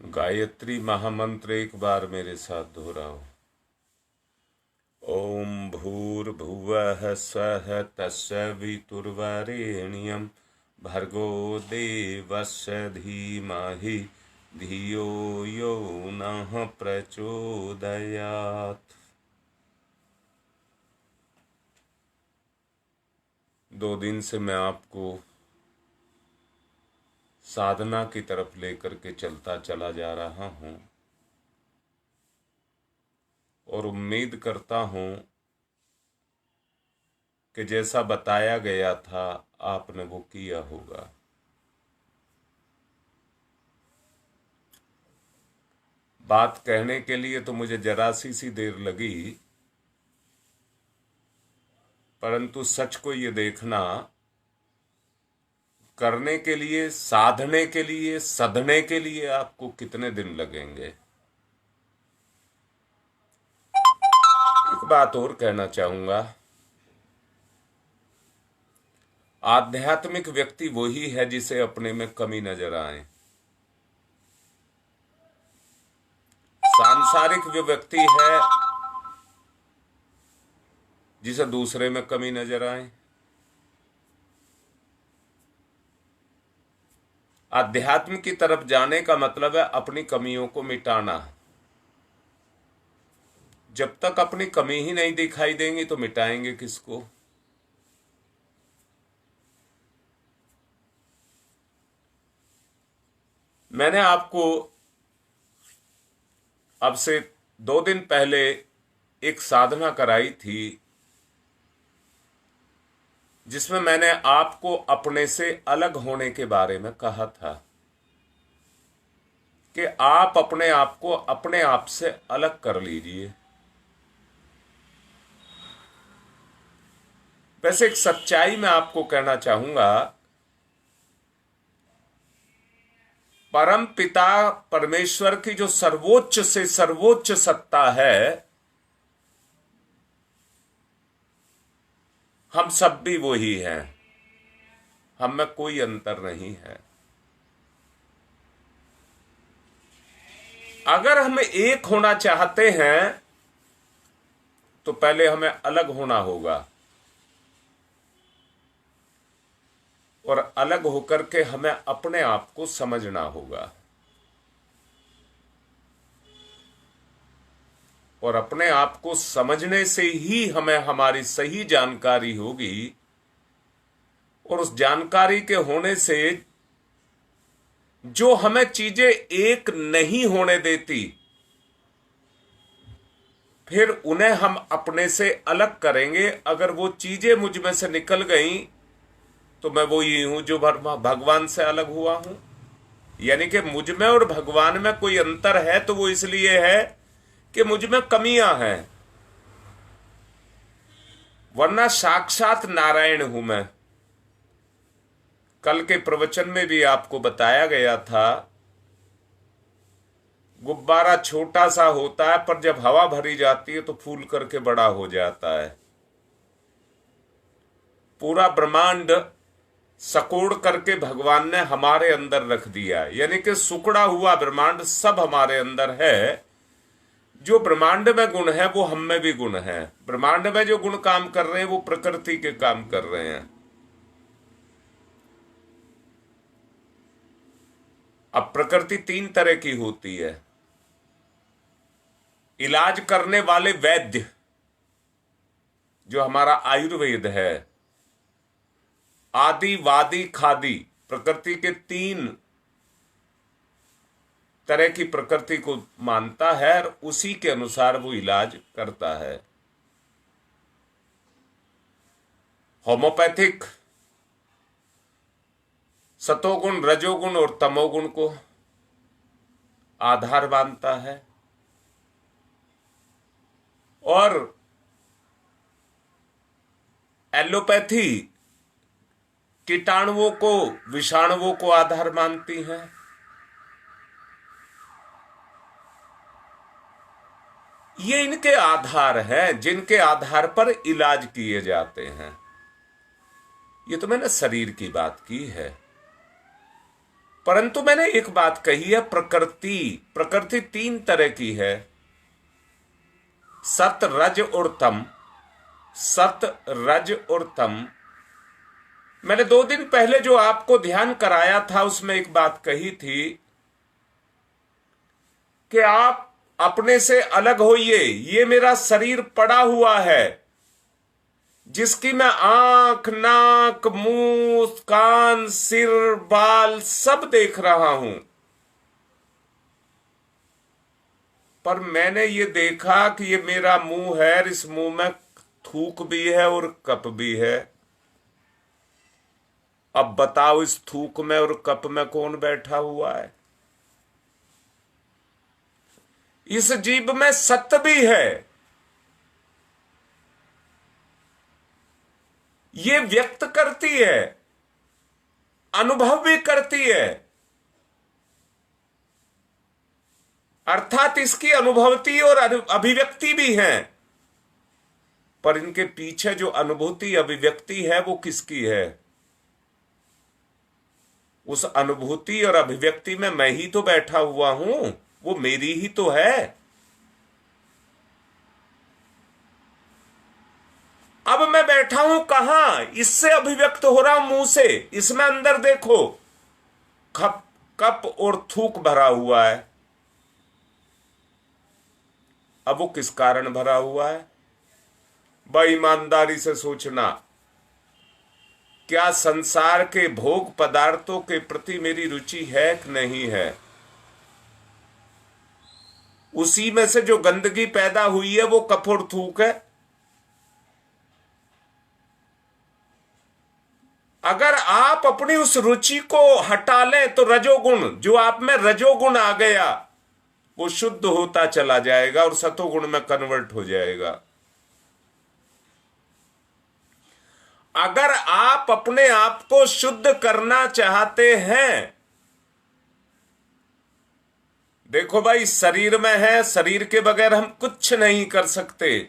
गायत्री महामंत्र एक बार मेरे साथ दोहराओ। ओम भूर्भुवः स्वः तत्सवितुर्वरेण्यं भर्गो देवस्य धीमहि धियो यो नः प्रचोदयात्। 2 दिन से मैं आपको साधना की तरफ लेकर के चलता चला जा रहा हूं और उम्मीद करता हूं कि जैसा बताया गया था आपने वो किया होगा। बात कहने के लिए तो मुझे जरा सी देर लगी, परंतु सच को ये देखना, करने के लिए, साधने के लिए, सधने के लिए आपको कितने दिन लगेंगे। एक बात और कहना चाहूंगा, आध्यात्मिक व्यक्ति वही है जिसे अपने में कमी नजर आए। सांसारिक वो व्यक्ति है जिसे दूसरे में कमी नजर आए। अध्यात्म की तरफ जाने का मतलब है अपनी कमियों को मिटाना। जब तक अपनी कमी ही नहीं दिखाई देंगी तो मिटाएंगे किसको। मैंने आपको अब से 2 दिन पहले एक साधना कराई थी जिसमें मैंने आपको अपने से अलग होने के बारे में कहा था कि आप अपने आप को अपने आप से अलग कर लीजिए। वैसे एक सच्चाई मैं आपको कहना चाहूंगा, परम पिता परमेश्वर की जो सर्वोच्च से सर्वोच्च सत्ता है, हम सब भी वही हैं। हम में कोई अंतर नहीं है। अगर हम एक होना चाहते हैं तो पहले हमें अलग होना होगा और अलग होकर के हमें अपने आप को समझना होगा और अपने आप को समझने से ही हमें हमारी सही जानकारी होगी और उस जानकारी के होने से जो हमें चीजें एक नहीं होने देती, फिर उन्हें हम अपने से अलग करेंगे। अगर वो चीजें मुझ में से निकल गई तो मैं वो ही हूं जो भगवान से अलग हुआ हूं। यानी कि मुझ में और भगवान में कोई अंतर है तो वो इसलिए है कि मुझ में कमियां हैं, वरना साक्षात नारायण हूं मैं। कल के प्रवचन में भी आपको बताया गया था, गुब्बारा छोटा सा होता है पर जब हवा भरी जाती है तो फूल करके बड़ा हो जाता है। पूरा ब्रह्मांड सकोड़ करके भगवान ने हमारे अंदर रख दिया, यानी कि सुकड़ा हुआ ब्रह्मांड सब हमारे अंदर है। जो ब्रह्मांड में गुण है वो हम में भी गुण है। ब्रह्मांड में जो गुण काम कर रहे हैं वो प्रकृति के काम कर रहे हैं। अब प्रकृति 3 तरह की होती है। इलाज करने वाले वैद्य, जो हमारा आयुर्वेद है, आदि वादी खादी, प्रकृति के 3 तरह की प्रकृति को मानता है और उसी के अनुसार वो इलाज करता है। होम्योपैथिक सतोगुण, रजोगुण और तमोगुण को आधार मानता है और एलोपैथी कीटाणुओं को, विषाणुओं को आधार मानती है। ये इनके आधार हैं जिनके आधार पर इलाज किए जाते हैं। ये तो मैंने शरीर की बात की है, परंतु मैंने एक बात कही है, प्रकृति तीन तरह की है, सत रज और तम। सत रज और तम। मैंने 2 दिन पहले जो आपको ध्यान कराया था उसमें एक बात कही थी कि आप अपने से अलग होइए। ये मेरा शरीर पड़ा हुआ है जिसकी मैं आंख, नाक, मुंह, कान, सिर, बाल सब देख रहा हूं, पर मैंने ये देखा कि ये मेरा मुंह है, इस मुंह में थूक भी है और कप भी है। अब बताओ इस थूक में और कप में कौन बैठा हुआ है? इस जीभ में सत्य भी है, ये व्यक्त करती है, अनुभव भी करती है, अर्थात इसकी अनुभूति और अभिव्यक्ति भी है। पर इनके पीछे जो अनुभूति अभिव्यक्ति है वो किसकी है? उस अनुभूति और अभिव्यक्ति में मैं ही तो बैठा हुआ हूं, वो मेरी ही तो है। अब मैं बैठा हूं कहां? इससे अभिव्यक्त हो रहा हूं, मुंह से। इसमें अंदर देखो, कप और थूक भरा हुआ है। अब वो किस कारण भरा हुआ है? भाई ईमानदारी से सोचना, क्या संसार के भोग पदार्थों के प्रति मेरी रुचि है कि नहीं है? उसी में से जो गंदगी पैदा हुई है वो कप और थूक है। अगर आप अपनी उस रुचि को हटा लें तो रजोगुण, जो आप में रजोगुण आ गया, वो शुद्ध होता चला जाएगा और सतोगुण में कन्वर्ट हो जाएगा। अगर आप अपने आप को शुद्ध करना चाहते हैं, देखो भाई, शरीर में है, शरीर के बगैर हम कुछ नहीं कर सकते।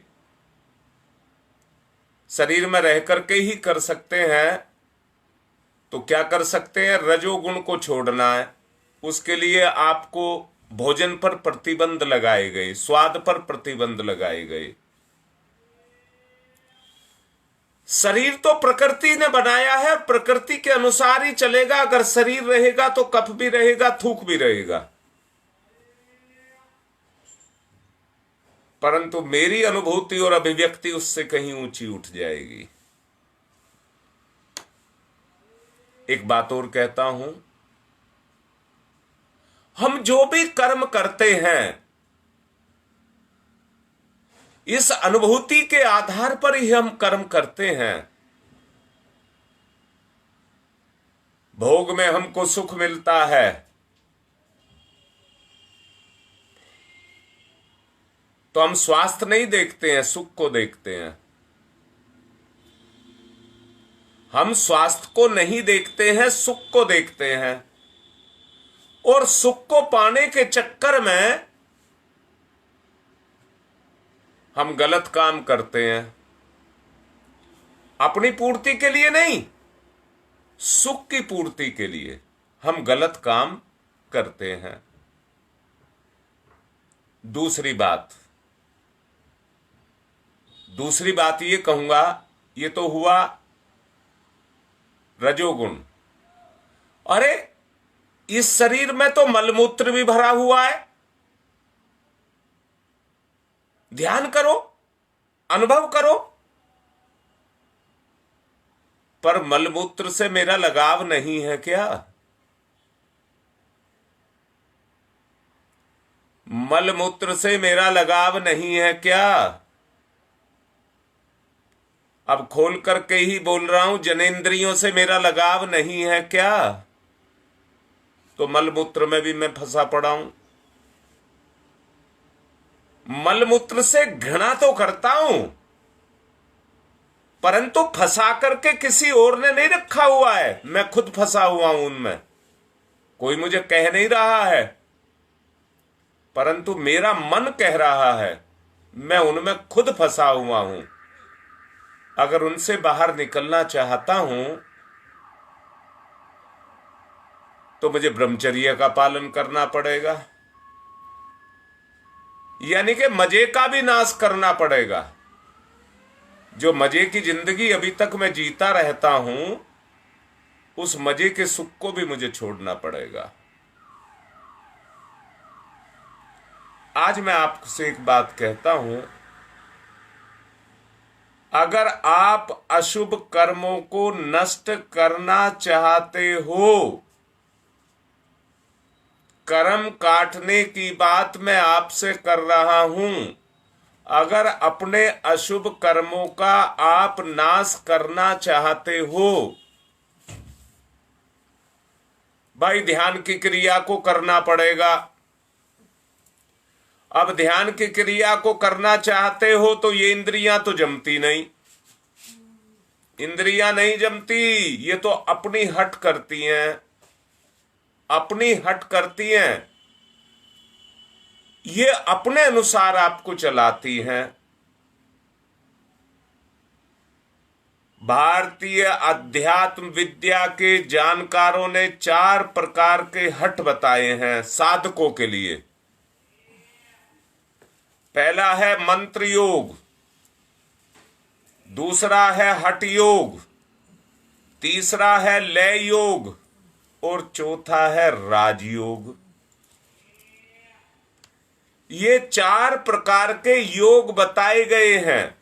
शरीर में रह करके ही कर सकते हैं। तो क्या कर सकते हैं? रजोगुण को छोड़ना है। उसके लिए आपको भोजन पर प्रतिबंध लगाए गए, स्वाद पर प्रतिबंध लगाए गए। शरीर तो प्रकृति ने बनाया है, प्रकृति के अनुसार ही चलेगा। अगर शरीर रहेगा तो कफ भी रहेगा, थूक भी रहेगा। परंतु मेरी अनुभूति और अभिव्यक्ति उससे कहीं ऊंची उठ जाएगी। एक बात और कहता हूं, हम जो भी कर्म करते हैं इस अनुभूति के आधार पर ही हम कर्म करते हैं। भोग में हमको सुख मिलता है, तो हम स्वास्थ्य नहीं देखते हैं, सुख को देखते हैं। हम स्वास्थ्य को नहीं देखते हैं, सुख को देखते हैं। और सुख को पाने के चक्कर में हम गलत काम करते हैं। अपनी पूर्ति के लिए नहीं, सुख की पूर्ति के लिए हम गलत काम करते हैं। दूसरी बात ये कहूंगा, ये तो हुआ रजोगुण। अरे इस शरीर में तो मलमूत्र भी भरा हुआ है। ध्यान करो, अनुभव करो। पर मलमूत्र से मेरा लगाव नहीं है क्या? मलमूत्र से मेरा लगाव नहीं है क्या? अब खोल करके ही बोल रहा हूं, जनेंद्रियों से मेरा लगाव नहीं है क्या? तो मलमूत्र में भी मैं फंसा पड़ा हूं। मलमूत्र से घृणा तो करता हूं, परंतु फंसा करके किसी और ने नहीं रखा हुआ है, मैं खुद फंसा हुआ हूं उनमें। कोई मुझे कह नहीं रहा है, परंतु मेरा मन कह रहा है, मैं उनमें खुद फंसा हुआ हूं। अगर उनसे बाहर निकलना चाहता हूं तो मुझे ब्रह्मचर्य का पालन करना पड़ेगा, यानी कि मजे का भी नाश करना पड़ेगा। जो मजे की जिंदगी अभी तक मैं जीता रहता हूं, उस मजे के सुख को भी मुझे छोड़ना पड़ेगा। आज मैं आपसे एक बात कहता हूं, अगर आप अशुभ कर्मों को नष्ट करना चाहते हो, कर्म काटने की बात मैं आपसे कर रहा हूं, अगर अपने अशुभ कर्मों का आप नाश करना चाहते हो, भाई ध्यान की क्रिया को करना पड़ेगा। अब ध्यान की क्रिया को करना चाहते हो तो ये इंद्रियां तो जमती नहीं, इंद्रियां नहीं जमती, ये तो अपनी हट करती हैं, अपनी हट करती हैं, ये अपने अनुसार आपको चलाती हैं। भारतीय अध्यात्म विद्या के जानकारों ने 4 प्रकार के हट बताए हैं साधकों के लिए। पहला है मंत्र योग, दूसरा है हठ योग, तीसरा है लय योग और चौथा है राजयोग। ये 4 प्रकार के योग बताए गए हैं।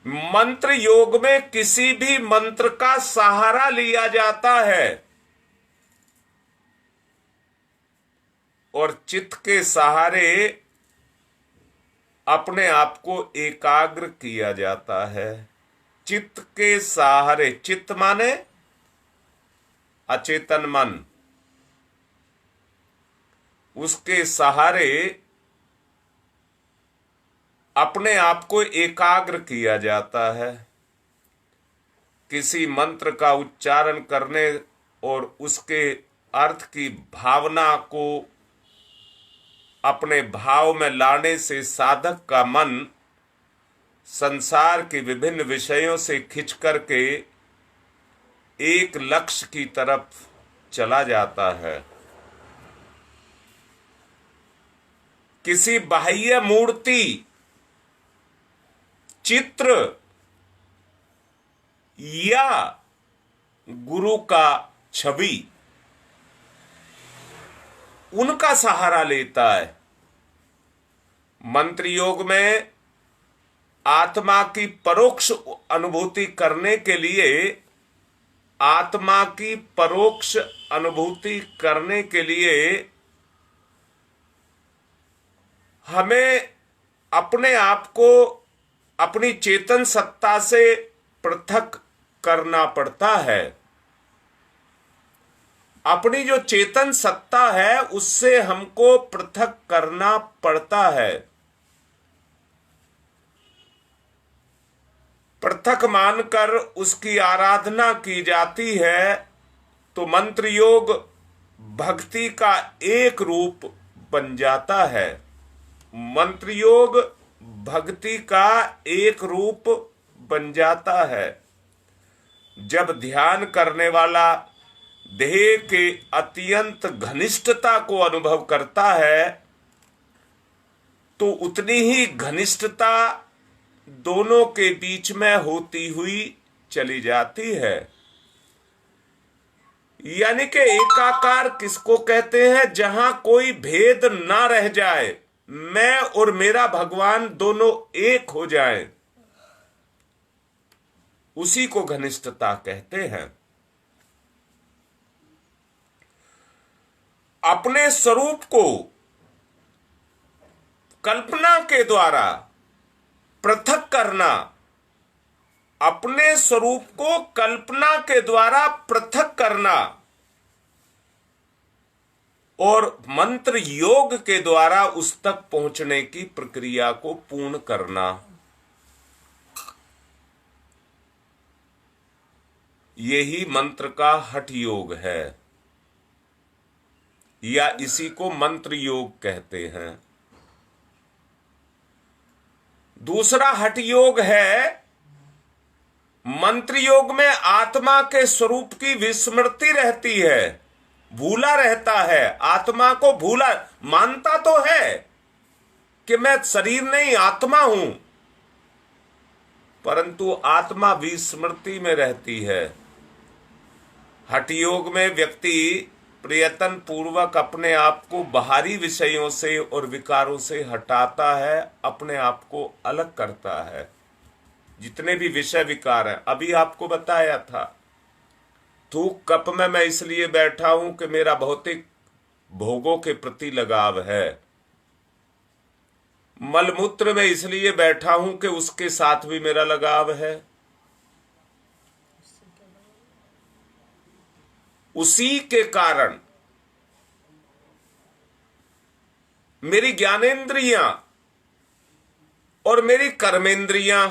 मंत्र योग में किसी भी मंत्र का सहारा लिया जाता है और चित्त के सहारे अपने आप को एकाग्र किया जाता है। चित्त के सहारे, चित्त माने अचेतन मन, उसके सहारे अपने आप को एकाग्र किया जाता है। किसी मंत्र का उच्चारण करने और उसके अर्थ की भावना को अपने भाव में लाने से साधक का मन संसार के विभिन्न विषयों से खिंच करके एक लक्ष्य की तरफ चला जाता है। किसी बाह्य मूर्ति, चित्र या गुरु का छवि, उनका सहारा लेता है। मंत्र योग में आत्मा की परोक्ष अनुभूति करने के लिए, आत्मा की परोक्ष अनुभूति करने के लिए हमें अपने आप को अपनी चेतन सत्ता से पृथक करना पड़ता है। अपनी जो चेतन सत्ता है उससे हमको पृथक करना पड़ता है। पृथक मानकर उसकी आराधना की जाती है तो मंत्र योग भक्ति का एक रूप बन जाता है। मंत्र योग भक्ति का एक रूप बन जाता है। जब ध्यान करने वाला देह के अत्यंत घनिष्ठता को अनुभव करता है तो उतनी ही घनिष्ठता दोनों के बीच में होती हुई चली जाती है। यानी कि एकाकार किसको कहते हैं? जहां कोई भेद ना रह जाए, मैं और मेरा भगवान दोनों एक हो जाएं, उसी को घनिष्ठता कहते हैं। अपने स्वरूप को कल्पना के द्वारा पृथक करना, अपने स्वरूप को कल्पना के द्वारा पृथक करना और मंत्र योग के द्वारा उस तक पहुंचने की प्रक्रिया को पूर्ण करना, यही मंत्र का हठ योग है या इसी को मंत्र योग कहते हैं। दूसरा हठ योग है मंत्र योग में आत्मा के स्वरूप की विस्मृति रहती है, भूला रहता है, आत्मा को भूला मानता तो है कि मैं शरीर नहीं आत्मा हूं, परंतु आत्मा विस्मृति में रहती है। हठ योग में व्यक्ति प्रयत्न पूर्वक अपने आप को बाहरी विषयों से और विकारों से हटाता है, अपने आप को अलग करता है। जितने भी विषय विकार हैं, अभी आपको बताया था, थूक कप में मैं इसलिए बैठा हूं कि मेरा भौतिक भोगों के प्रति लगाव है, मलमूत्र में इसलिए बैठा हूं कि उसके साथ भी मेरा लगाव है, उसी के कारण मेरी ज्ञानेंद्रियां और मेरी कर्मेंद्रियां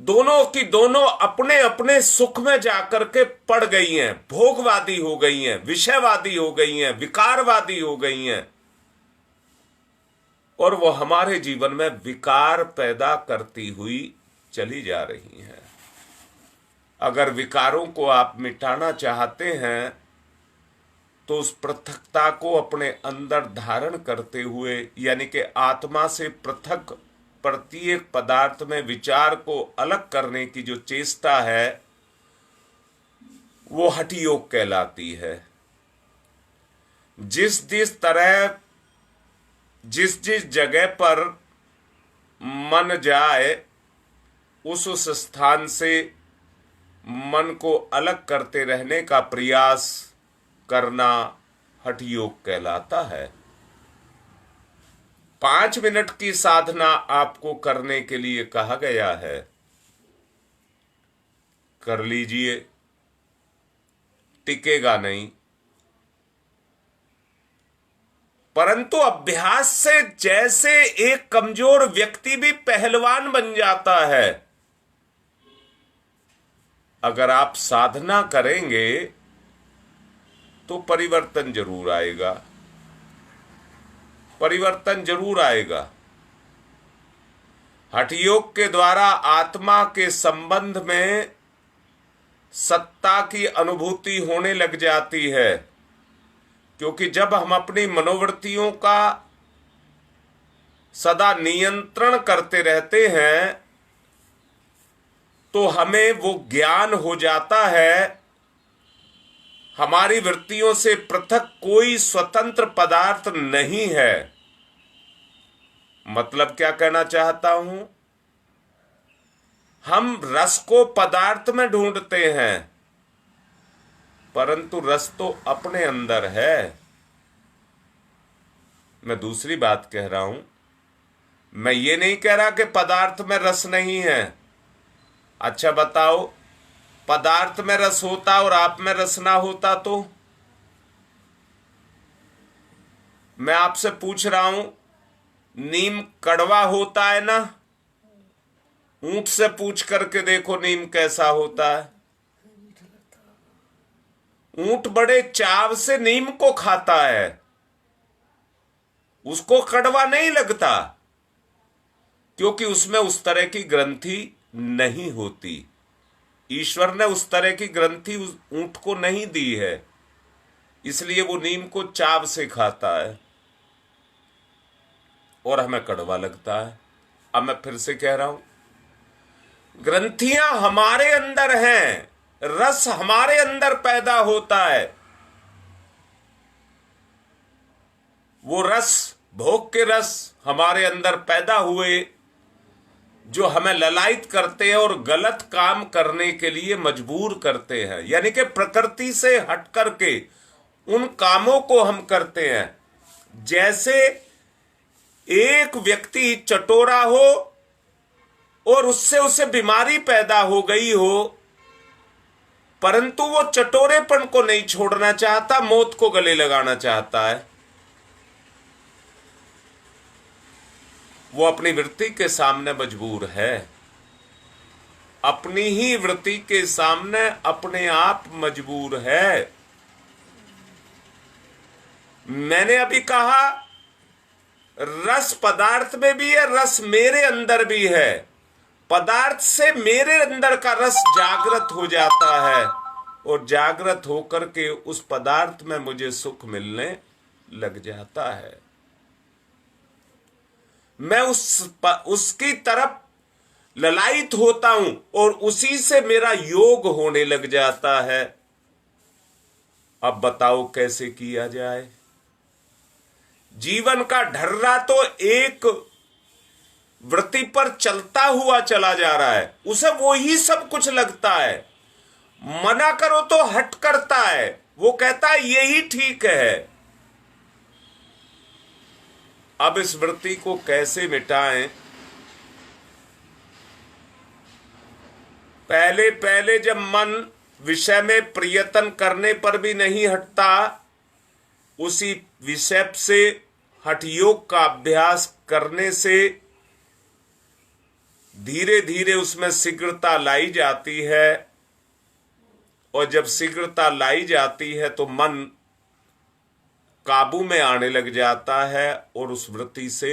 दोनों की दोनों अपने अपने सुख में जाकर के पड़ गई हैं, भोगवादी हो गई हैं, विषयवादी हो गई हैं, विकारवादी हो गई हैं, और वो हमारे जीवन में विकार पैदा करती हुई चली जा रही हैं। अगर विकारों को आप मिटाना चाहते हैं तो उस पृथकता को अपने अंदर धारण करते हुए, यानी कि आत्मा से पृथक प्रत्येक पदार्थ में विचार को अलग करने की जो चेष्टा है वो हठ योग कहलाती है। जिस जिस तरह जिस जिस जगह पर मन जाए उस स्थान से मन को अलग करते रहने का प्रयास करना हठ योग कहलाता है। 5 मिनट की साधना आपको करने के लिए कहा गया है, कर लीजिए, टिकेगा नहीं, परंतु अभ्यास से जैसे एक कमजोर व्यक्ति भी पहलवान बन जाता है, अगर आप साधना करेंगे तो परिवर्तन जरूर आएगा, परिवर्तन जरूर आएगा। हठ योग के द्वारा आत्मा के संबंध में सत्ता की अनुभूति होने लग जाती है, क्योंकि जब हम अपनी मनोवृत्तियों का सदा नियंत्रण करते रहते हैं तो हमें वो ज्ञान हो जाता है, हमारी वृत्तियों से पृथक कोई स्वतंत्र पदार्थ नहीं है। मतलब क्या कहना चाहता हूं, हम रस को पदार्थ में ढूंढते हैं, परंतु रस तो अपने अंदर है। मैं दूसरी बात कह रहा हूं, मैं ये नहीं कह रहा कि पदार्थ में रस नहीं है। अच्छा बताओ, पदार्थ में रस होता और आप में रस ना होता तो? मैं आपसे पूछ रहा हूं, नीम कड़वा होता है ना? ऊंट से पूछ करके देखो नीम कैसा होता है। ऊंट बड़े चाव से नीम को खाता है, उसको कड़वा नहीं लगता, क्योंकि उसमें उस तरह की ग्रंथि नहीं होती। ईश्वर ने उस तरह की ग्रंथि उस ऊंट को नहीं दी है, इसलिए वो नीम को चाव से खाता है और हमें कड़वा लगता है। अब मैं फिर से कह रहा हूं, ग्रंथियां हमारे अंदर हैं, रस हमारे अंदर पैदा होता है। वो रस, भोग के रस हमारे अंदर पैदा हुए जो हमें ललायित करते हैं और गलत काम करने के लिए मजबूर करते हैं, यानी कि प्रकृति से हट करके उन कामों को हम करते हैं। जैसे एक व्यक्ति चटोरा हो और उससे उसे बीमारी पैदा हो गई हो, परंतु वो चटोरेपन को नहीं छोड़ना चाहता, मौत को गले लगाना चाहता है। वो अपनी वृत्ति के सामने मजबूर है, अपनी ही वृत्ति के सामने अपने आप मजबूर है। मैंने अभी कहा रस पदार्थ में भी है, रस मेरे अंदर भी है, पदार्थ से मेरे अंदर का रस जागृत हो जाता है और जागृत होकर के उस पदार्थ में मुझे सुख मिलने लग जाता है। मैं उसकी तरफ ललायित होता हूं और उसी से मेरा योग होने लग जाता है। अब बताओ कैसे किया जाए? जीवन का ढर्रा तो एक वृत्ति पर चलता हुआ चला जा रहा है, उसे वो ही सब कुछ लगता है। मना करो तो हट करता है, वो कहता है यही ठीक है। अब इस वृत्ति को कैसे मिटाएं? पहले पहले जब मन विषय में प्रयत्न करने पर भी नहीं हटता, उसी विषय से हठ योग का अभ्यास करने से धीरे धीरे उसमें शीघ्रता लाई जाती है। और जब शीघ्रता लाई जाती है तो मन काबू में आने लग जाता है और उस वृत्ति से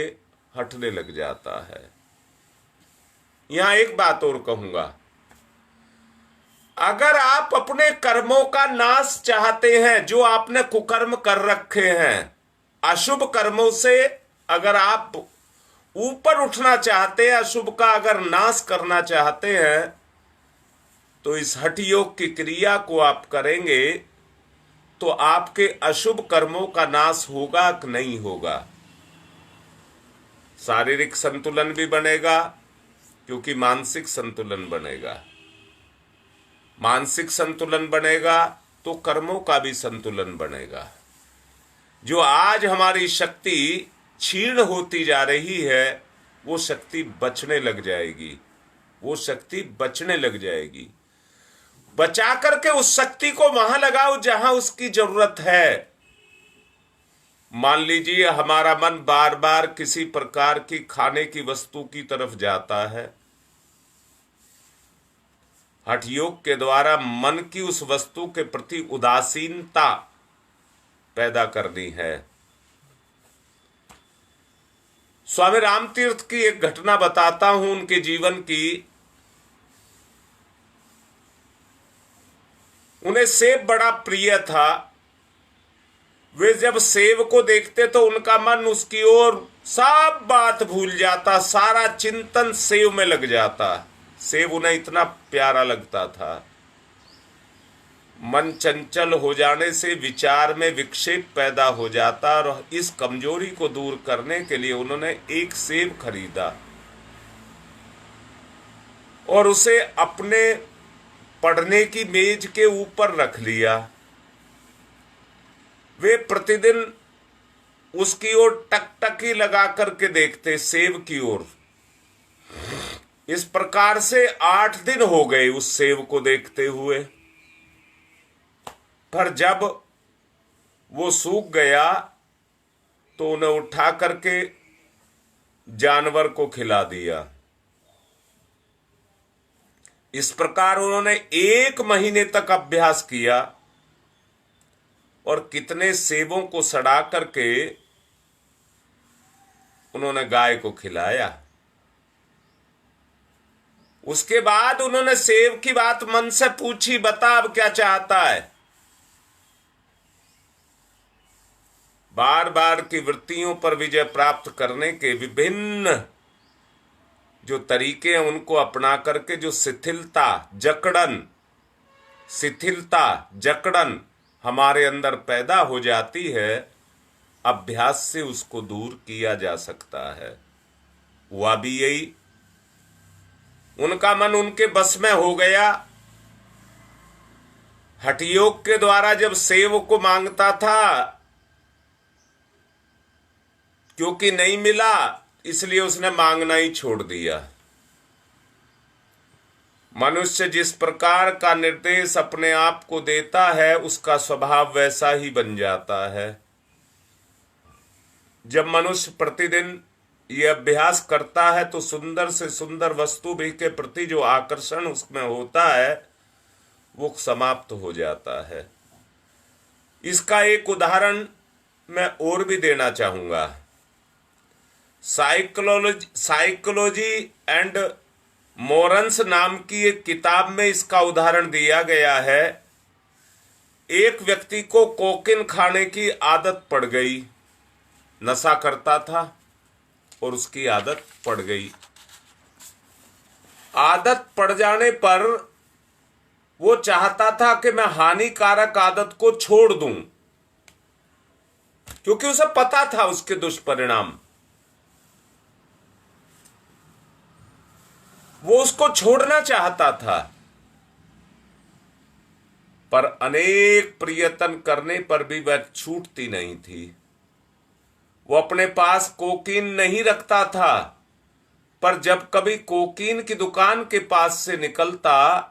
हटने लग जाता है। यहां एक बात और कहूंगा, अगर आप अपने कर्मों का नाश चाहते हैं, जो आपने कुकर्म कर रखे हैं, अशुभ कर्मों से अगर आप ऊपर उठना चाहते हैं, अशुभ का अगर नाश करना चाहते हैं, तो इस हठ योग की क्रिया को आप करेंगे तो आपके अशुभ कर्मों का नाश होगा कि नहीं होगा? शारीरिक संतुलन भी बनेगा, क्योंकि मानसिक संतुलन बनेगा। मानसिक संतुलन बनेगा तो कर्मों का भी संतुलन बनेगा। जो आज हमारी शक्ति क्षीण होती जा रही है, वो शक्ति बचने लग जाएगी, वो शक्ति बचने लग जाएगी। बचा करके उस शक्ति को वहां लगाओ जहां उसकी जरूरत है। मान लीजिए हमारा मन बार बार किसी प्रकार की खाने की वस्तु की तरफ जाता है, हठ योग के द्वारा मन की उस वस्तु के प्रति उदासीनता पैदा करनी है। स्वामी रामतीर्थ की एक घटना बताता हूं उनके जीवन की। उन्हें सेब बड़ा प्रिय था। वे जब सेब को देखते तो उनका मन उसकी ओर सब बात भूल जाता, सारा चिंतन सेब में लग जाता। सेब उन्हें इतना प्यारा लगता था। मन चंचल हो जाने से विचार में विक्षेप पैदा हो जाता और इस कमजोरी को दूर करने के लिए उन्होंने एक सेब खरीदा और उसे अपने पढ़ने की मेज के ऊपर रख लिया। वे प्रतिदिन उसकी ओर टकटकी लगा करके देखते, सेब की ओर। इस प्रकार से 8 दिन हो गए उस सेब को देखते हुए। पर जब वो सूख गया तो उन्हें उठा करके जानवर को खिला दिया। इस प्रकार उन्होंने 1 महीने तक अभ्यास किया और कितने सेबों को सड़ा करके उन्होंने गाय को खिलाया। उसके बाद उन्होंने सेब की बात मन से पूछी, बता अब क्या चाहता है? बार बार की वृत्तियों पर विजय प्राप्त करने के विभिन्न जो तरीके हैं उनको अपना करके जो शिथिलता जकड़न हमारे अंदर पैदा हो जाती है, अभ्यास से उसको दूर किया जा सकता है। हुआ भी यही। उनका मन उनके बस में हो गया। हठ योग के द्वारा जब सेव को मांगता था, क्योंकि नहीं मिला इसलिए उसने मांगना ही छोड़ दिया। मनुष्य जिस प्रकार का निर्देश अपने आप को देता है, उसका स्वभाव वैसा ही बन जाता है। जब मनुष्य प्रतिदिन ये अभ्यास करता है तो सुंदर से सुंदर वस्तु भी के प्रति जो आकर्षण उसमें होता है वो समाप्त हो जाता है। इसका एक उदाहरण मैं और भी देना चाहूंगा। साइकोलॉजी एंड मोरन्स नाम की एक किताब में इसका उदाहरण दिया गया है। एक व्यक्ति को कोकीन खाने की आदत पड़ गई, नशा करता था और उसकी आदत पड़ गई। आदत पड़ जाने पर वो चाहता था कि मैं हानिकारक आदत को छोड़ दूं, क्योंकि उसे पता था उसके दुष्परिणाम। वो उसको छोड़ना चाहता था, पर अनेक प्रयत्न करने पर भी वह छूटती नहीं थी। वो अपने पास कोकीन नहीं रखता था, पर जब कभी कोकीन की दुकान के पास से निकलता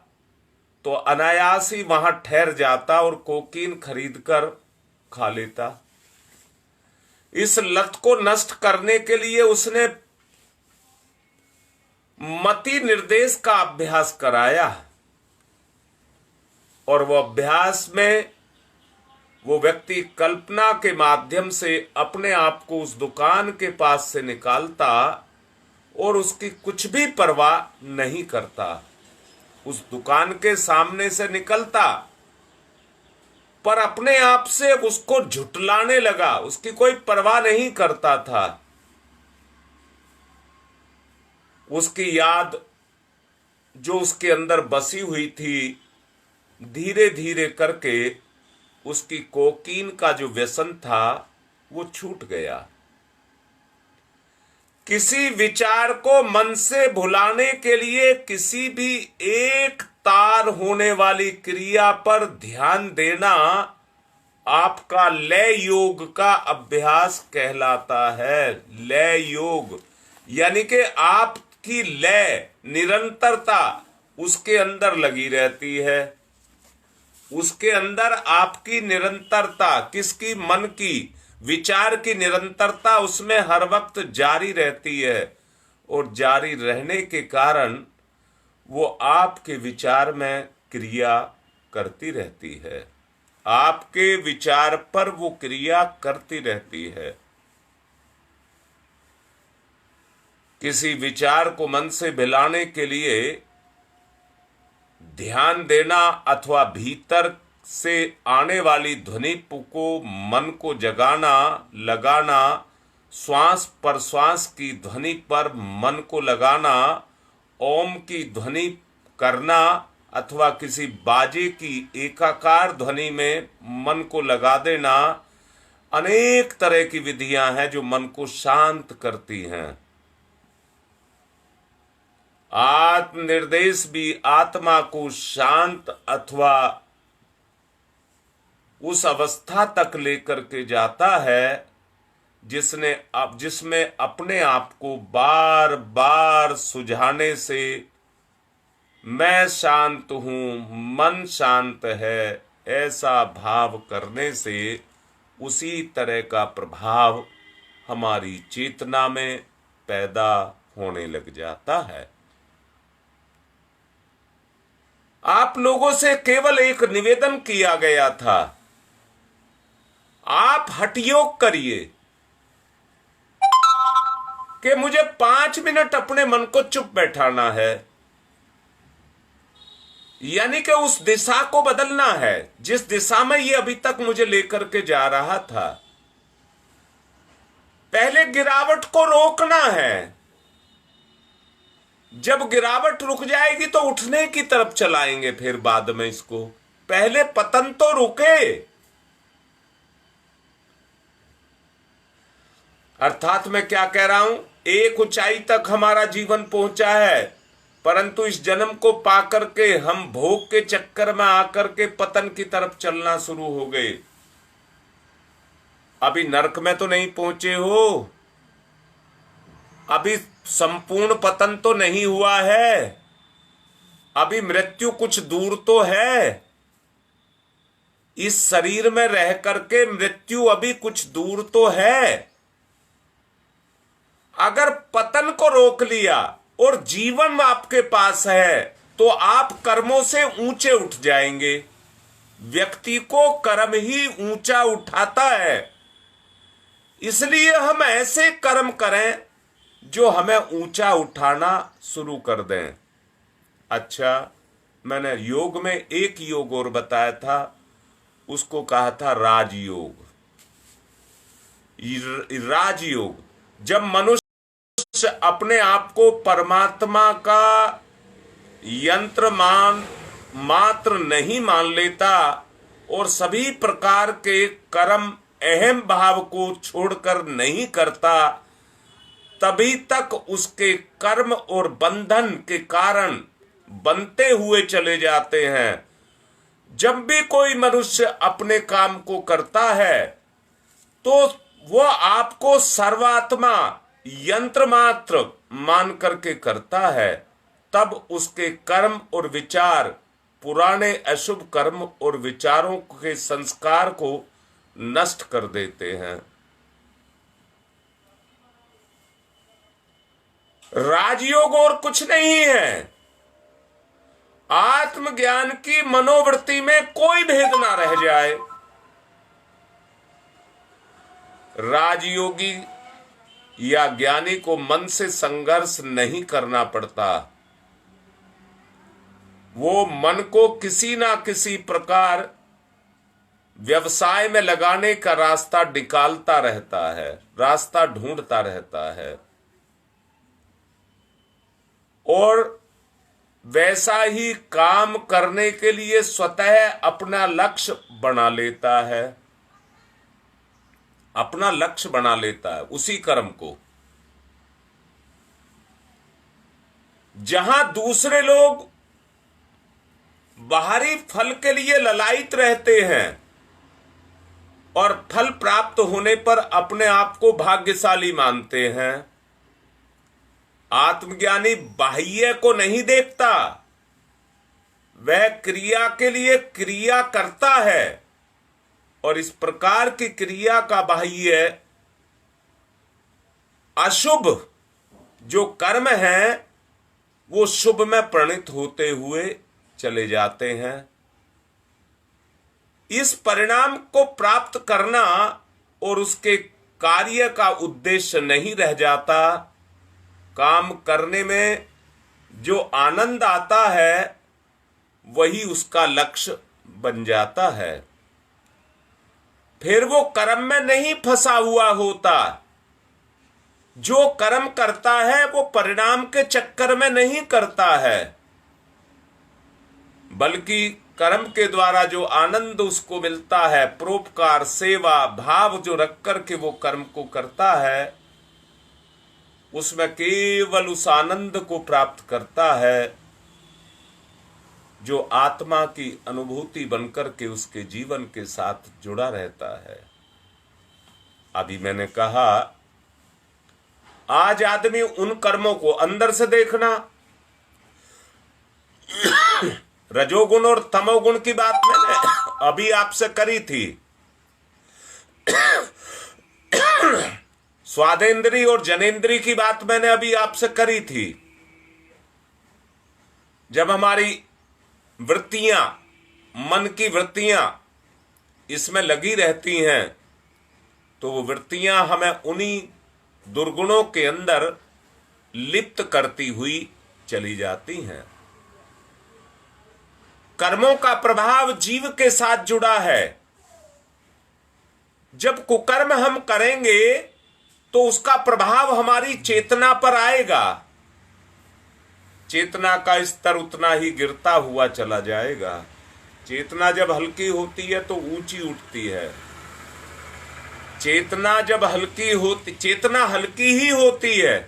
तो अनायास ही वहां ठहर जाता और कोकीन खरीदकर खा लेता। इस लत को नष्ट करने के लिए उसने मति निर्देश का अभ्यास कराया, और वो अभ्यास में वो व्यक्ति कल्पना के माध्यम से अपने आप को उस दुकान के पास से निकालता और उसकी कुछ भी परवाह नहीं करता। उस दुकान के सामने से निकलता, पर अपने आप से उसको झुटलाने लगा, उसकी कोई परवाह नहीं करता था। उसकी याद जो उसके अंदर बसी हुई थी, धीरे धीरे करके उसकी कोकीन का जो व्यसन था वो छूट गया। किसी विचार को मन से भुलाने के लिए किसी भी एक तार होने वाली क्रिया पर ध्यान देना आपका लय योग का अभ्यास कहलाता है। लय योग यानी कि आपकी लय निरंतरता उसके अंदर लगी रहती है। उसके अंदर आपकी निरंतरता, किसकी? मन की, विचार की निरंतरता उसमें हर वक्त जारी रहती है, और जारी रहने के कारण वो आपके विचार में क्रिया करती रहती है, आपके विचार पर वो क्रिया करती रहती है। किसी विचार को मन से भिलाने के लिए ध्यान देना अथवा भीतर से आने वाली ध्वनि को मन को जगाना, लगाना, श्वास प्रश्वास की ध्वनि पर मन को लगाना, ओम की ध्वनि करना अथवा किसी बाजे की एकाकार ध्वनि में मन को लगा देना, अनेक तरह की विधियां हैं जो मन को शांत करती हैं। आत्मनिर्देश भी आत्मा को शांत अथवा उस अवस्था तक लेकर के जाता है जिसमें अपने आप को बार बार सुझाने से मैं शांत हूं, मन शांत है, ऐसा भाव करने से उसी तरह का प्रभाव हमारी चेतना में पैदा होने लग जाता है। आप लोगों से केवल एक निवेदन किया गया था, आप हठ योग करिए कि मुझे 5 मिनट अपने मन को चुप बैठाना है, यानी कि उस दिशा को बदलना है जिस दिशा में ये अभी तक मुझे लेकर के जा रहा था। पहले गिरावट को रोकना है, जब गिरावट रुक जाएगी तो उठने की तरफ चलाएंगे, फिर बाद में इसको। पहले पतन तो रुके। अर्थात मैं क्या कह रहा हूं, एक ऊंचाई तक हमारा जीवन पहुंचा है, परंतु इस जन्म को पाकर के हम भोग के चक्कर में आकर के पतन की तरफ चलना शुरू हो गए। अभी नरक में तो नहीं पहुंचे हो, अभी संपूर्ण पतन तो नहीं हुआ है, अभी मृत्यु कुछ दूर तो है। इस शरीर में रह करके मृत्यु अभी कुछ दूर तो है। अगर पतन को रोक लिया और जीवन आपके पास है तो आप कर्मों से ऊंचे उठ जाएंगे। व्यक्ति को कर्म ही ऊंचा उठाता है, इसलिए हम ऐसे कर्म करें जो हमें ऊंचा उठाना शुरू कर दें। अच्छा, मैंने योग में एक योग और बताया था, उसको कहा था राजयोग। राजयोग, जब मनुष्य अपने आप को परमात्मा का यंत्र मात्र नहीं मान लेता और सभी प्रकार के कर्म अहम भाव को छोड़कर नहीं करता, तभी तक उसके कर्म और बंधन के कारण बनते हुए चले जाते हैं। जब भी कोई मनुष्य अपने काम को करता है तो वह आपको सर्वात्मा यंत्र मात्र मान करके करता है, तब उसके कर्म और विचार पुराने अशुभ कर्म और विचारों के संस्कार को नष्ट कर देते हैं। राजयोग और कुछ नहीं है, आत्मज्ञान की मनोवृत्ति में कोई भेद ना रह जाए। राजयोगी या ज्ञानी को मन से संघर्ष नहीं करना पड़ता, वो मन को किसी ना किसी प्रकार व्यवसाय में लगाने का रास्ता निकालता रहता है, रास्ता ढूंढता रहता है और वैसा ही काम करने के लिए स्वतः अपना लक्ष्य बना लेता है, अपना लक्ष्य बना लेता है उसी कर्म को। जहां दूसरे लोग बाहरी फल के लिए ललायित रहते हैं और फल प्राप्त होने पर अपने आप को भाग्यशाली मानते हैं, आत्मज्ञानी बाह्य को नहीं देखता, वह क्रिया के लिए क्रिया करता है और इस प्रकार की क्रिया का बाह्य अशुभ जो कर्म है वो शुभ में परिणत होते हुए चले जाते हैं। इस परिणाम को प्राप्त करना और उसके कार्य का उद्देश्य नहीं रह जाता। काम करने में जो आनंद आता है वही उसका लक्ष्य बन जाता है। फिर वो कर्म में नहीं फंसा हुआ होता। जो कर्म करता है वो परिणाम के चक्कर में नहीं करता है, बल्कि कर्म के द्वारा जो आनंद उसको मिलता है, परोपकार सेवा भाव जो रख करके वो कर्म को करता है, उसमें केवल उस आनंद को प्राप्त करता है जो आत्मा की अनुभूति बनकर के उसके जीवन के साथ जुड़ा रहता है। अभी मैंने कहा आज आदमी उन कर्मों को अंदर से देखना, रजोगुण और तमोगुण की बात मैंने अभी आपसे करी थी, स्वादेंद्री और जनेंद्री की बात मैंने अभी आपसे करी थी। जब हमारी वृत्तियां, मन की वृत्तियां इसमें लगी रहती हैं तो वो वृत्तियां हमें उन्हीं दुर्गुणों के अंदर लिप्त करती हुई चली जाती हैं। कर्मों का प्रभाव जीव के साथ जुड़ा है। जब कुकर्म हम करेंगे तो उसका प्रभाव हमारी चेतना पर आएगा। चेतना का स्तर उतना ही गिरता हुआ चला जाएगा। चेतना जब हल्की होती है तो ऊंची उठती है। चेतना जब हल्की होती, चेतना हल्की ही होती है,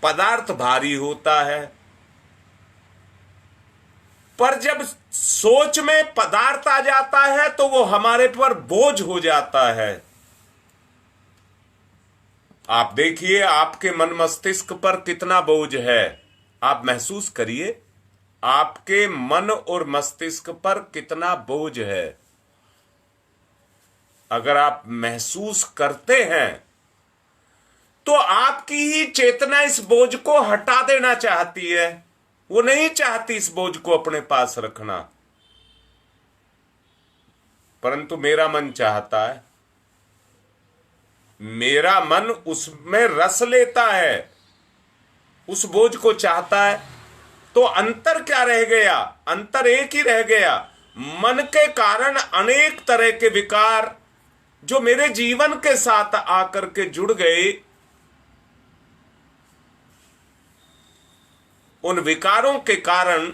पदार्थ भारी होता है। पर जब सोच में पदार्थ आ जाता है तो वो हमारे पर बोझ हो जाता है। आप देखिए आपके मन मस्तिष्क पर कितना बोझ है, आप महसूस करिए आपके मन और मस्तिष्क पर कितना बोझ है। अगर आप महसूस करते हैं तो आपकी ही चेतना इस बोझ को हटा देना चाहती है, वो नहीं चाहती इस बोझ को अपने पास रखना। परंतु मेरा मन चाहता है, मेरा मन उसमें रस लेता है, उस बोझ को चाहता है। तो अंतर क्या रह गया? अंतर एक ही रह गया, मन के कारण अनेक तरह के विकार जो मेरे जीवन के साथ आकर के जुड़ गए, उन विकारों के कारण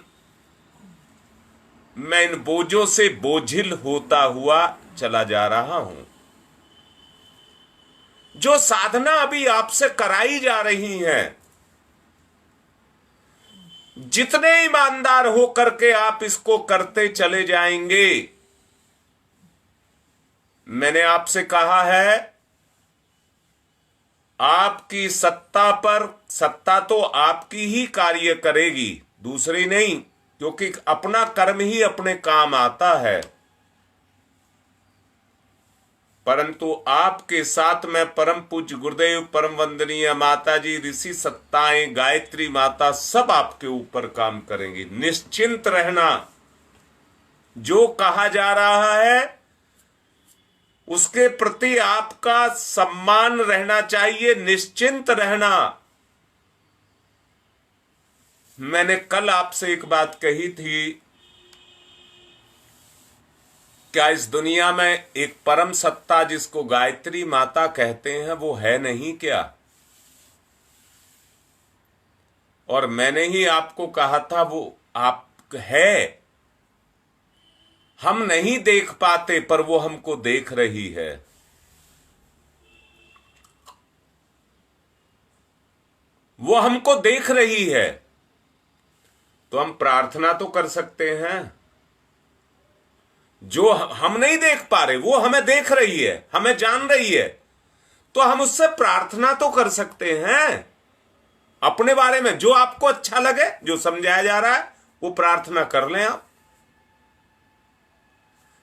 मैं इन बोझों से बोझिल होता हुआ चला जा रहा हूं। जो साधना अभी आपसे कराई जा रही है, जितने ईमानदार होकर के आप इसको करते चले जाएंगे, मैंने आपसे कहा है आपकी सत्ता पर, सत्ता तो आपकी ही कार्य करेगी, दूसरी नहीं, क्योंकि अपना कर्म ही अपने काम आता है। परंतु आपके साथ में परम पूज्य गुरुदेव, परम वंदनीय माता जी, ऋषि सत्ताएं, गायत्री माता सब आपके ऊपर काम करेंगी। निश्चिंत रहना, जो कहा जा रहा है उसके प्रति आपका सम्मान रहना चाहिए, निश्चिंत रहना। मैंने कल आपसे एक बात कही थी, क्या इस दुनिया में एक परम सत्ता जिसको गायत्री माता कहते हैं वो है नहीं क्या? और मैंने ही आपको कहा था वो आप है, हम नहीं देख पाते पर वो हमको देख रही है। वो हमको देख रही है, तो हम प्रार्थना तो कर सकते हैं। जो हम नहीं देख पा रहे वो हमें देख रही है, हमें जान रही है, तो हम उससे प्रार्थना तो कर सकते हैं अपने बारे में। जो आपको अच्छा लगे, जो समझाया जा रहा है वो प्रार्थना कर लें आप।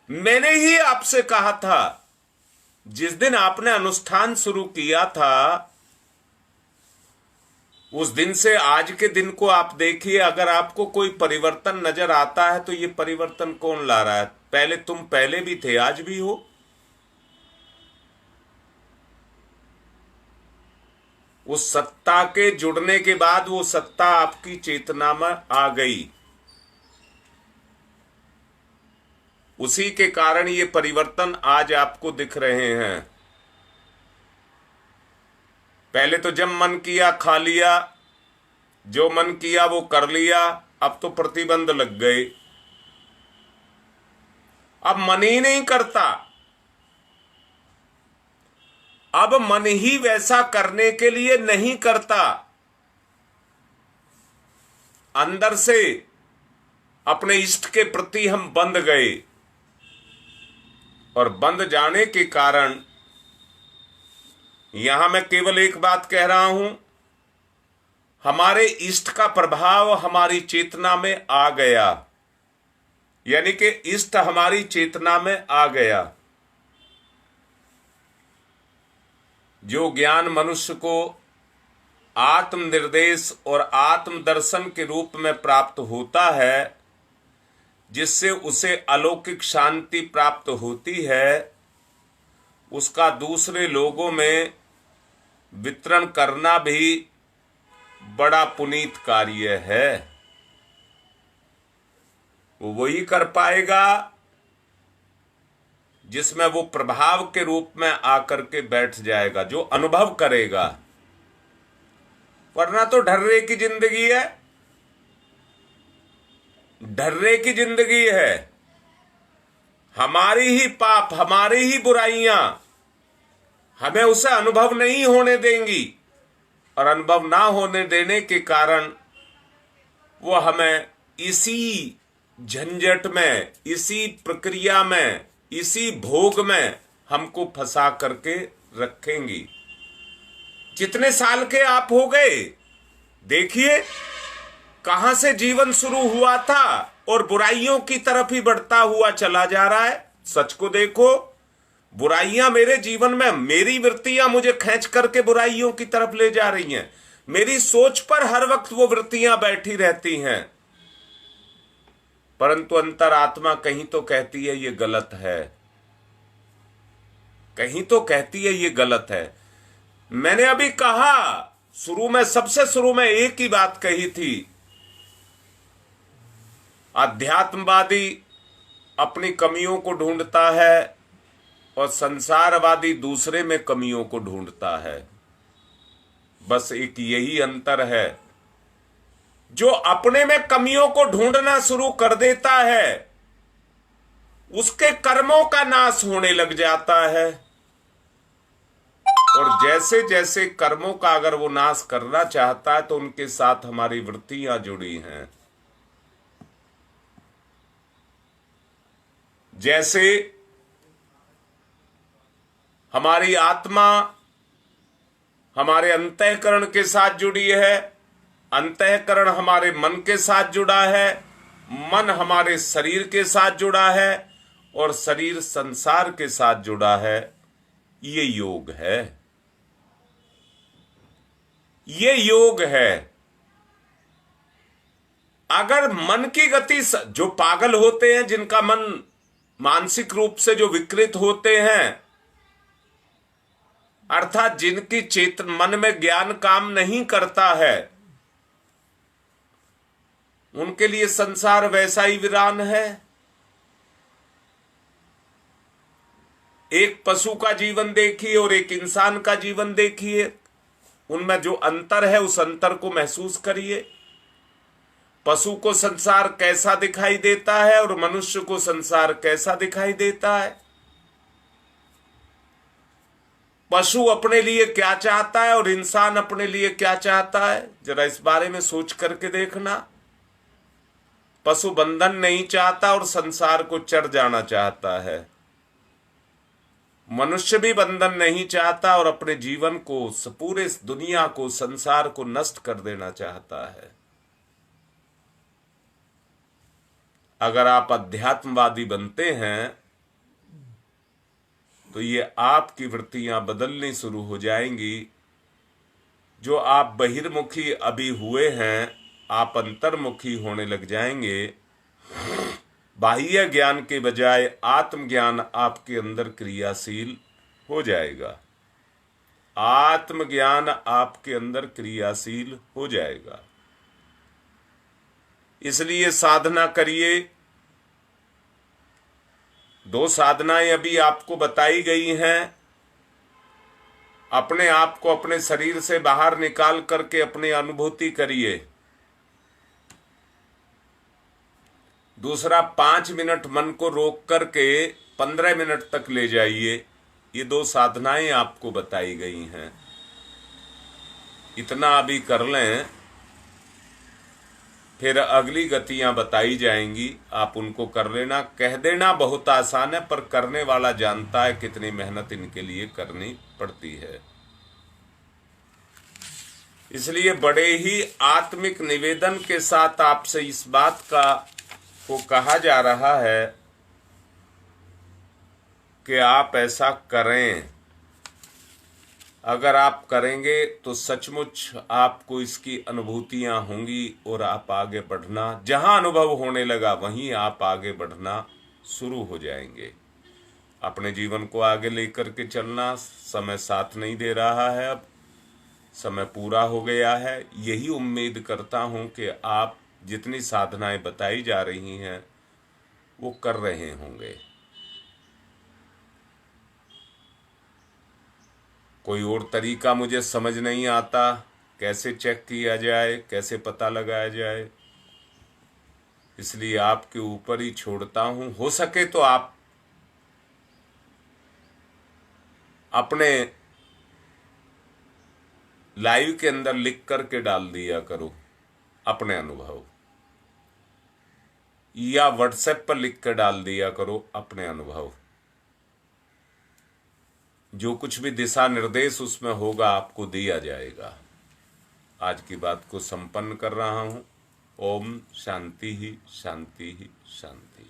मैंने ही आपसे कहा था, जिस दिन आपने अनुष्ठान शुरू किया था, उस दिन से आज के दिन को आप देखिए, अगर आपको कोई परिवर्तन नजर आता है तो ये परिवर्तन कौन ला रहा है? पहले तुम पहले भी थे, आज भी हो। उस सत्ता के जुड़ने के बाद वो सत्ता आपकी चेतना में आ गई, उसी के कारण ये परिवर्तन आज आपको दिख रहे हैं। पहले तो जब मन किया खा लिया, जो मन किया वो कर लिया, अब तो प्रतिबंध लग गए, अब मन ही नहीं करता। अब मन ही वैसा करने के लिए नहीं करता, अंदर से अपने इष्ट के प्रति हम बंध गए, और बंध जाने के कारण यहां मैं केवल एक बात कह रहा हूं, हमारे इष्ट का प्रभाव हमारी चेतना में आ गया, यानी कि इष्ट हमारी चेतना में आ गया। जो ज्ञान मनुष्य को आत्मनिर्देश और आत्मदर्शन के रूप में प्राप्त होता है, जिससे उसे अलौकिक शांति प्राप्त होती है, उसका दूसरे लोगों में वितरण करना भी बड़ा पुनीत कार्य है। वो वही कर पाएगा जिसमें वो प्रभाव के रूप में आकर के बैठ जाएगा, जो अनुभव करेगा। वरना तो ढर्रे की जिंदगी है, ढर्रे की जिंदगी है। हमारी ही पाप, हमारी ही बुराइयां हमें उसे अनुभव नहीं होने देंगी, और अनुभव ना होने देने के कारण वो हमें इसी झंझट में, इसी प्रक्रिया में, इसी भोग में हमको फंसा करके रखेंगी। कितने साल के आप हो गए, देखिए कहां से जीवन शुरू हुआ था और बुराइयों की तरफ ही बढ़ता हुआ चला जा रहा है। सच को देखो, बुराइयां मेरे जीवन में, मेरी वृत्तियां मुझे खींच करके बुराइयों की तरफ ले जा रही हैं। मेरी सोच पर हर वक्त वो वृत्तियां बैठी रहती हैं, परंतु अंतरात्मा कहीं तो कहती है ये गलत है, कहीं तो कहती है ये गलत है। मैंने अभी कहा, शुरू में, सबसे शुरू में एक ही बात कही थी अध्यात्मवादी अपनी कमियों को ढूंढता है और संसारवादी दूसरे में कमियों को ढूंढता है। बस एक यही अंतर है, जो अपने में कमियों को ढूंढना शुरू कर देता है उसके कर्मों का नाश होने लग जाता है, और जैसे जैसे कर्मों का अगर वो नाश करना चाहता है तो उनके साथ हमारी वृत्तियां जुड़ी हैं। जैसे हमारी आत्मा हमारे अंतःकरण के साथ जुड़ी है, अंतःकरण हमारे मन के साथ जुड़ा है, मन हमारे शरीर के साथ जुड़ा है और शरीर संसार के साथ जुड़ा है। ये योग है, ये योग है। अगर मन की गति, जो पागल होते हैं, जिनका मन मानसिक रूप से जो विकृत होते हैं, अर्थात जिनकी चेतन मन में ज्ञान काम नहीं करता है, उनके लिए संसार वैसा ही वीरान है। एक पशु का जीवन देखिए और एक इंसान का जीवन देखिए, उनमें जो अंतर है उस अंतर को महसूस करिए। पशु को संसार कैसा दिखाई देता है और मनुष्य को संसार कैसा दिखाई देता है। पशु अपने लिए क्या चाहता है और इंसान अपने लिए क्या चाहता है, जरा इस बारे में सोच करके देखना। पशु बंधन नहीं चाहता और संसार को चढ़ जाना चाहता है। मनुष्य भी बंधन नहीं चाहता और अपने जीवन को, पूरे दुनिया को, संसार को नष्ट कर देना चाहता है। अगर आप अध्यात्मवादी बनते हैं तो ये आपकी वृत्तियां बदलनी शुरू हो जाएंगी। जो आप बहिर्मुखी अभी हुए हैं, आप अंतर्मुखी होने लग जाएंगे। बाह्य ज्ञान के बजाय आत्मज्ञान आपके अंदर क्रियाशील हो जाएगा। आत्मज्ञान आपके अंदर क्रियाशील हो जाएगा। इसलिए साधना करिए। 2 साधनाएं अभी आपको बताई गई हैं। अपने आप को अपने शरीर से बाहर निकाल करके अपनी अनुभूति करिए। दूसरा, 5 मिनट मन को रोक करके 15 मिनट तक ले जाइए। ये 2 साधनाएं आपको बताई गई हैं। इतना अभी कर लें, फिर अगली गतियां बताई जाएंगी, आप उनको कर लेना। कह देना बहुत आसान है, पर करने वाला जानता है कितनी मेहनत इनके लिए करनी पड़ती है। इसलिए बड़े ही आत्मिक निवेदन के साथ आपसे इस बात को कहा जा रहा है कि आप ऐसा करें। अगर आप करेंगे तो सचमुच आपको इसकी अनुभूतियां होंगी और आप आगे बढ़ना, जहां अनुभव होने लगा वहीं आप आगे बढ़ना शुरू हो जाएंगे। अपने जीवन को आगे लेकर के चलना। समय साथ नहीं दे रहा है, अब समय पूरा हो गया है। यही उम्मीद करता हूं कि आप जितनी साधनाएं बताई जा रही हैं वो कर रहे होंगे। कोई और तरीका मुझे समझ नहीं आता, कैसे चेक किया जाए, कैसे पता लगाया जाए, इसलिए आपके ऊपर ही छोड़ता हूं। हो सके तो आप अपने लाइव के अंदर लिख करके डाल दिया करो अपने अनुभव, या व्हाट्सएप पर लिख कर डाल दिया करो अपने अनुभव। जो कुछ भी दिशा निर्देश उसमें होगा आपको दिया जाएगा। आज की बात को संपन्न कर रहा हूं। ओम शांति ही शांति ही शांति।